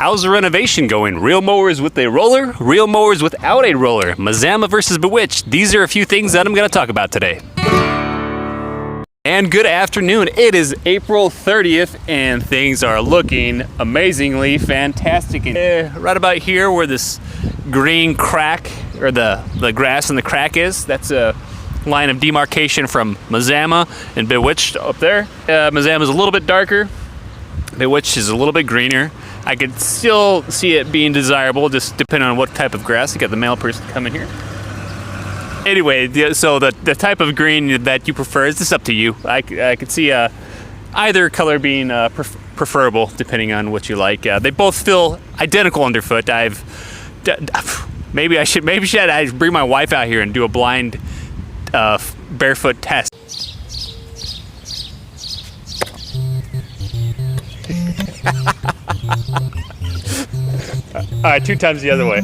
how's the renovation going? Reel mowers with a roller, reel mowers without a roller, Mazama versus Bewitched. These are a few things that I'm going to talk about today. And good afternoon. It is April 30th and things are looking amazingly fantastic. Right about here where this green crack, or the grass and the crack is, that's a line of demarcation from Mazama and Bewitched up there. Mazama is a little bit darker, Bewitched is a little bit greener. I could still see it being desirable, just depending on what type of grass. You got the male person coming here. Anyway, so the type of green that you prefer is just up to you. I could see either color being preferable, depending on what you like. They both feel identical underfoot. Maybe I should bring my wife out here and do a blind barefoot test. All right, 2 times the other way.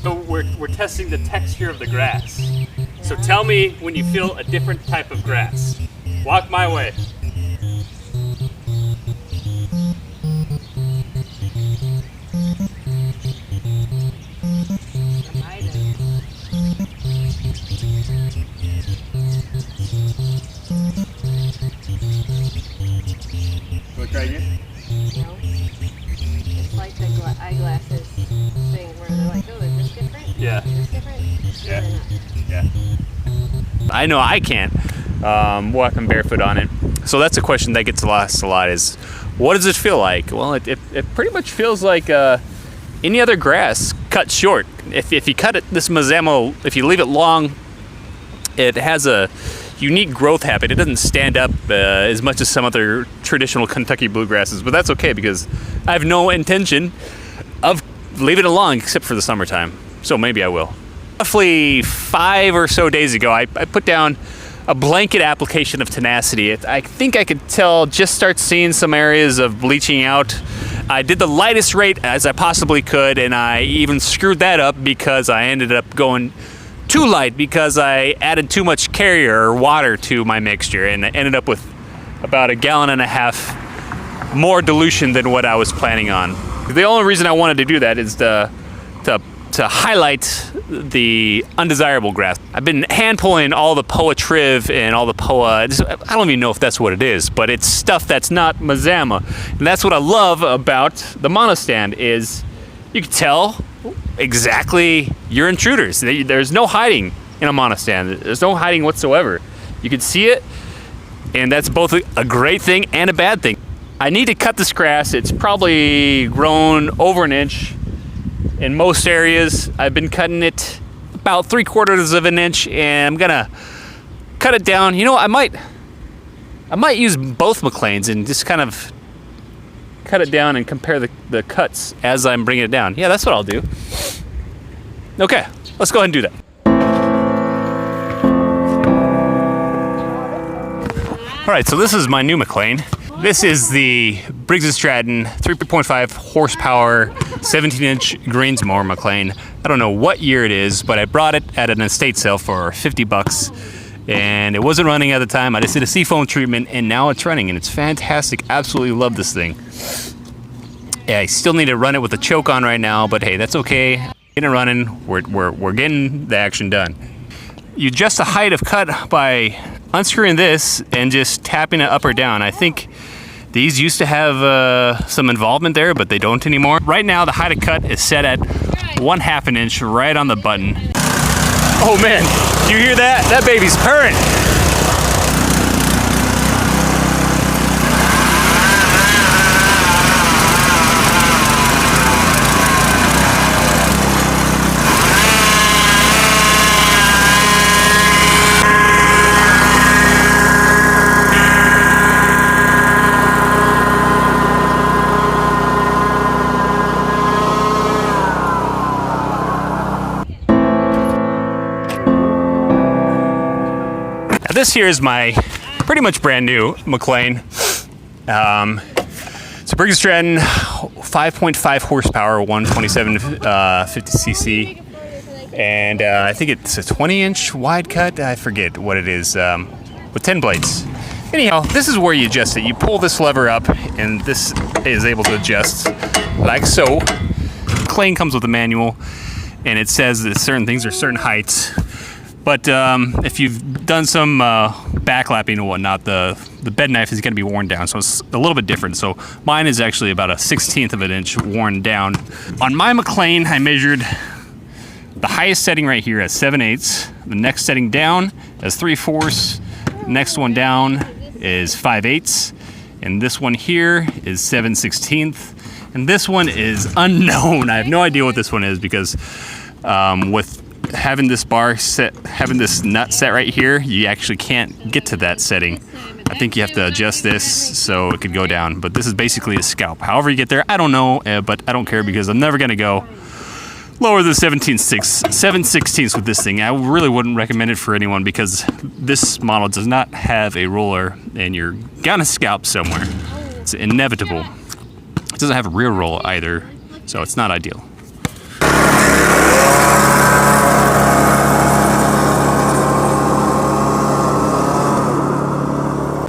So we're testing the texture of the grass. So tell me when you feel a different type of grass. Walk my way. Want to try again? No. It's like the eyeglasses thing where they're like, oh, is this different? Yeah. Is this different? Yeah. Yeah. I know I can't walking barefoot on it. So that's a question that gets asked a lot is, what does it feel like? Well, it pretty much feels like any other grass cut short. If you cut it, this Mazama, if you leave it long, it has a unique growth habit. It doesn't stand up as much as some other traditional Kentucky bluegrasses, but that's okay because I have no intention of leaving it long except for the summertime. So maybe I will. Roughly 5 or so days ago, I put down a blanket application of tenacity. I think I could tell, just start seeing some areas of bleaching out. I did the lightest rate as I possibly could, and I even screwed that up because I ended up going too light because I added too much carrier or water to my mixture, and I ended up with about 1.5 gallons more dilution than what I was planning on. The only reason I wanted to do that is to highlight the undesirable grass. I've been hand pulling all the POA triv and all the POA, I don't even know if that's what it is, but it's stuff that's not Mazama. And that's what I love about the monostand is you can tell exactly your intruders. There's no hiding in a monostand. There's no hiding whatsoever. You can see it, and that's both a great thing and a bad thing. I need to cut this grass. It's probably grown over 1 inch. In most areas, I've been cutting it about 3/4 of an inch, and I'm gonna cut it down. You know, I might use both McLanes and just kind of cut it down and compare the cuts as I'm bringing it down. Yeah, that's what I'll do. Okay, let's go ahead and do that. All right, so this is my new McLane. This is the Briggs & Stratton 3.5 horsepower 17-inch greens mower McLane. I don't know what year it is, but I brought it at an estate sale for 50 bucks. And it wasn't running at the time. I just did a seafoam treatment, and now it's running, and it's fantastic. Absolutely love this thing. Yeah, I still need to run it with a choke on right now, but hey, that's okay. Getting it running, we're getting the action done. You adjust the height of cut by unscrewing this and just tapping it up or down. I think these used to have some involvement there, but they don't anymore. Right now, the height of cut is set at 1/2 inch right on the button. Oh man, do you hear that? That baby's purring. This here is my pretty much brand new McLane. It's a Briggs & Stratton 5.5 horsepower, 12750cc, and I think it's a 20-inch wide cut. I forget what it is, with 10 blades. Anyhow, this is where you adjust it. You pull this lever up, and this is able to adjust like so. McLane comes with a manual, and it says that certain things are certain heights. But if you've done some backlapping and whatnot, the bed knife is going to be worn down, so it's a little bit different. So mine is actually about a 1/16 of an inch worn down. On my McLane, I measured the highest setting right here at 7/8. The next setting down is 3/4. Next one down is 5/8. And this one here is 7/16. And this one is unknown. I have no idea what this one is because with having this bar set, having this nut set right here, you actually can't get to that setting. I think you have to adjust this so it could go down. But this is basically a scalp. However you get there, I don't know, but I don't care because I'm never gonna go lower than 7/16 with this thing. I really wouldn't recommend it for anyone because this model does not have a roller and you're gonna scalp somewhere. It's inevitable. It doesn't have a rear roll either, so it's not ideal.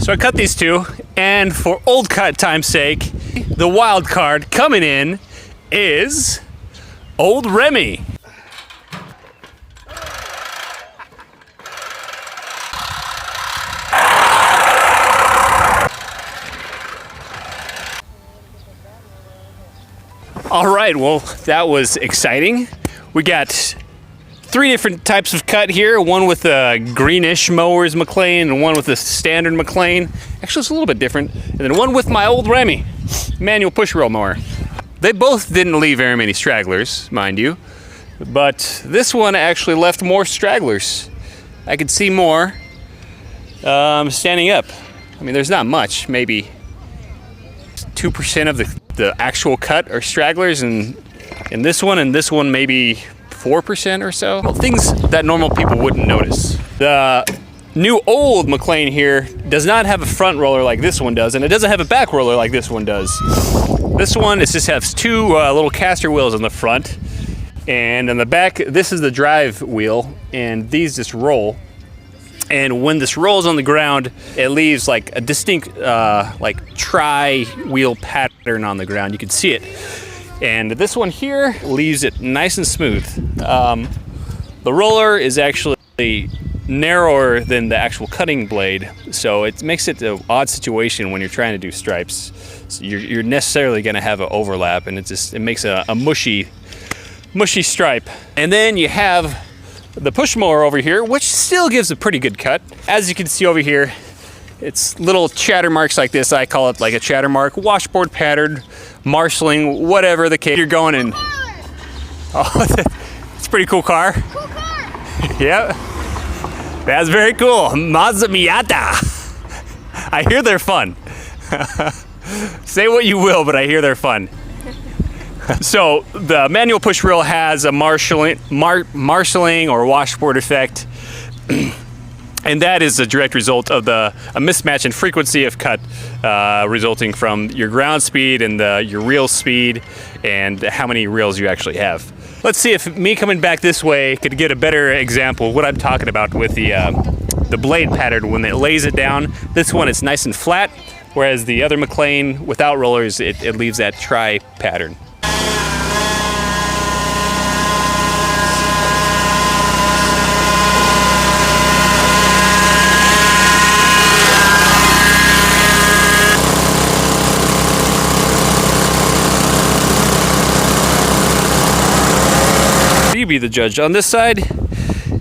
So I cut these two, and for old cut time's sake, the wild card coming in is Old Remy. All right, well, that was exciting. We got 3 different types of cut here. One with a greenish Mowers McLane and one with a standard McLane. Actually, it's a little bit different. And then one with my old Remy manual push reel mower. They both didn't leave very many stragglers, mind you, but this one actually left more stragglers. I could see more standing up. I mean, there's not much, maybe 2% of the actual cut are stragglers, and in this one maybe 4% or so. Well, things that normal people wouldn't notice. The new old McLane here does not have a front roller like this one does, and it doesn't have a back roller like this one does. This one just has 2 little caster wheels on the front, and on the back, this is the drive wheel, and these just roll. And when this rolls on the ground, it leaves like a distinct like tri-wheel pattern on the ground. You can see it. And this one here leaves it nice and smooth. The roller is actually narrower than the actual cutting blade, so it makes it an odd situation when you're trying to do stripes. So you're necessarily going to have an overlap, and it makes a mushy stripe. And then you have the push mower over here, which still gives a pretty good cut. As you can see over here, it's little chatter marks like this. I call it like a chatter mark, washboard pattern, marshalling, whatever the case. You're going in. Oh, it's a pretty cool car. Cool car. Yeah, that's very cool. Mazama. I hear they're fun. Say what you will, but I hear they're fun. So the manual push reel has a marshalling or washboard effect, and that is a direct result of a mismatch in frequency of cut resulting from your ground speed and your reel speed and how many reels you actually have. Let's see if me coming back this way could get a better example of what I'm talking about with the blade pattern when it lays it down. This one is nice and flat, whereas the other McLane without rollers, it leaves that tri pattern. You be the judge. On this side,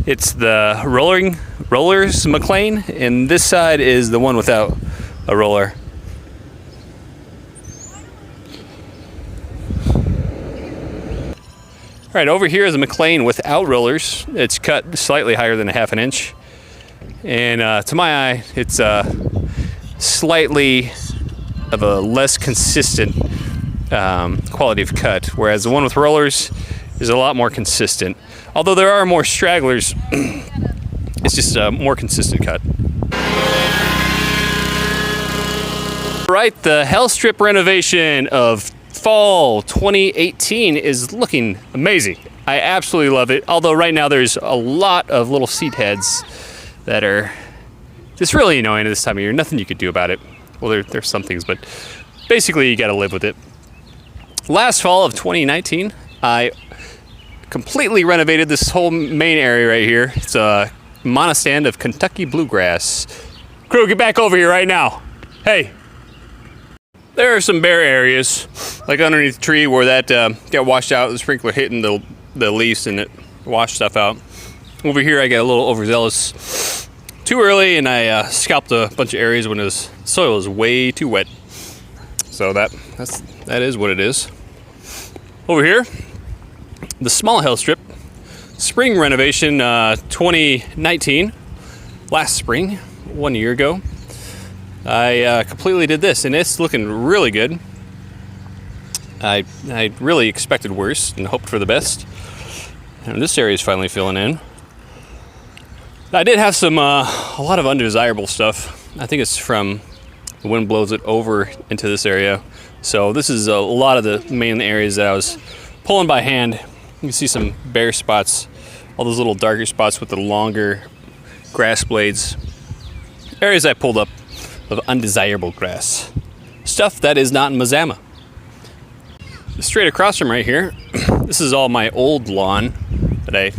it's the rollers McLane, and this side is the one without a roller. All right, over here is a McLane without rollers. It's cut slightly higher than a 1/2 inch, and to my eye, it's slightly of a less consistent quality of cut, whereas the one with rollers is a lot more consistent. Although there are more stragglers, it's just a more consistent cut. Right, the Hell Strip renovation of fall 2018 is looking amazing. I absolutely love it. Although right now there's a lot of little seat heads that are It's really annoying at this time of year. Nothing you could do about it. Well, there's some things, but basically you got to live with it. Last fall of 2019, I completely renovated this whole main area right here. It's a monostand of Kentucky Bluegrass. Crew, get back over here right now. Hey. There are some bare areas, like underneath the tree where that got washed out, the sprinkler hitting the leaves and it washed stuff out. Over here I got a little overzealous too early, and I scalped a bunch of areas when the soil is way too wet. So that is what it is. Over here, the small hill strip, spring renovation 2019, last spring, 1 year ago. I completely did this, and it's looking really good. I really expected worse and hoped for the best. And this area is finally filling in. I did have some a lot of undesirable stuff. I think it's from the wind blows it over into this area. So this is a lot of the main areas that I was pulling by hand. You can see some bare spots, all those little darker spots with the longer grass blades. Areas I pulled up of undesirable grass. Stuff that is not in Mazama. Straight across from right here, this is all my old lawn that I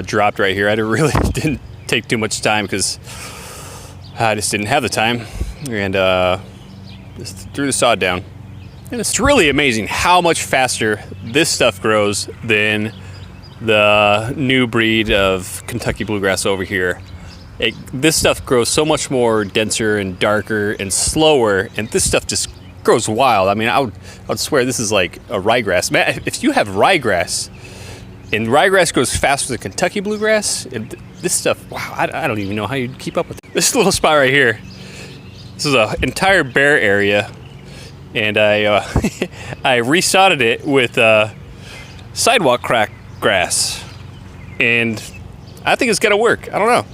dropped right here. I really didn't take too much time because I just didn't have the time, and just threw the sod down. And it's really amazing how much faster this stuff grows than the new breed of Kentucky Bluegrass over here. This stuff grows so much more denser and darker and slower, and this stuff just grows wild. I mean, I would swear this is like a ryegrass. Man, if you have ryegrass, and ryegrass grows faster than Kentucky Bluegrass, this stuff, wow, I don't even know how you'd keep up with it. This little spot right here, this is an entire bare area, and I resodded it with sidewalk crack grass, and I think it's gonna work. I don't know.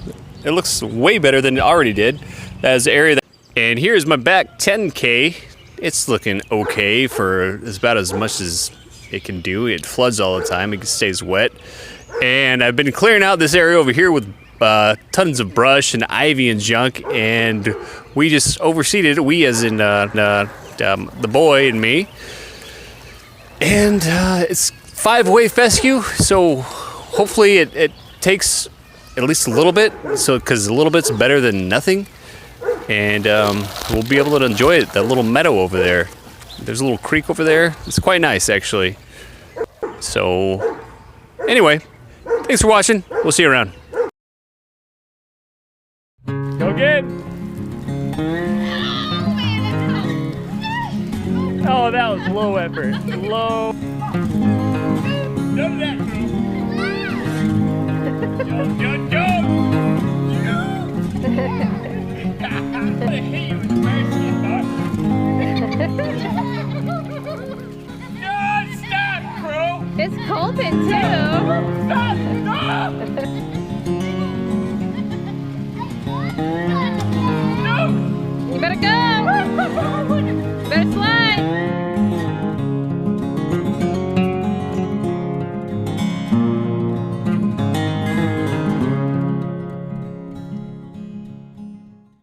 It looks way better than it already did. That's the area. And here's my back 10K. It's looking okay for about as much as it can do. It floods all the time. It stays wet. And I've been clearing out this area over here with tons of brush and ivy and junk. And we just overseeded it. We as in the boy and me. And it's 5-way fescue. So hopefully it takes at least a little bit, so because a little bit's better than nothing, and we'll be able to enjoy it. That little meadow over there, there's a little creek over there. It's quite nice actually. So anyway, thanks for watching. We'll see you around. Go get. Oh, that was low effort. Low. None of that, bro. Jump, jump, jump! I'm gonna hit you with mercy, boss. No, stop, bro! It's Colton, too. Stop! Stop! No! You better go! Better slide!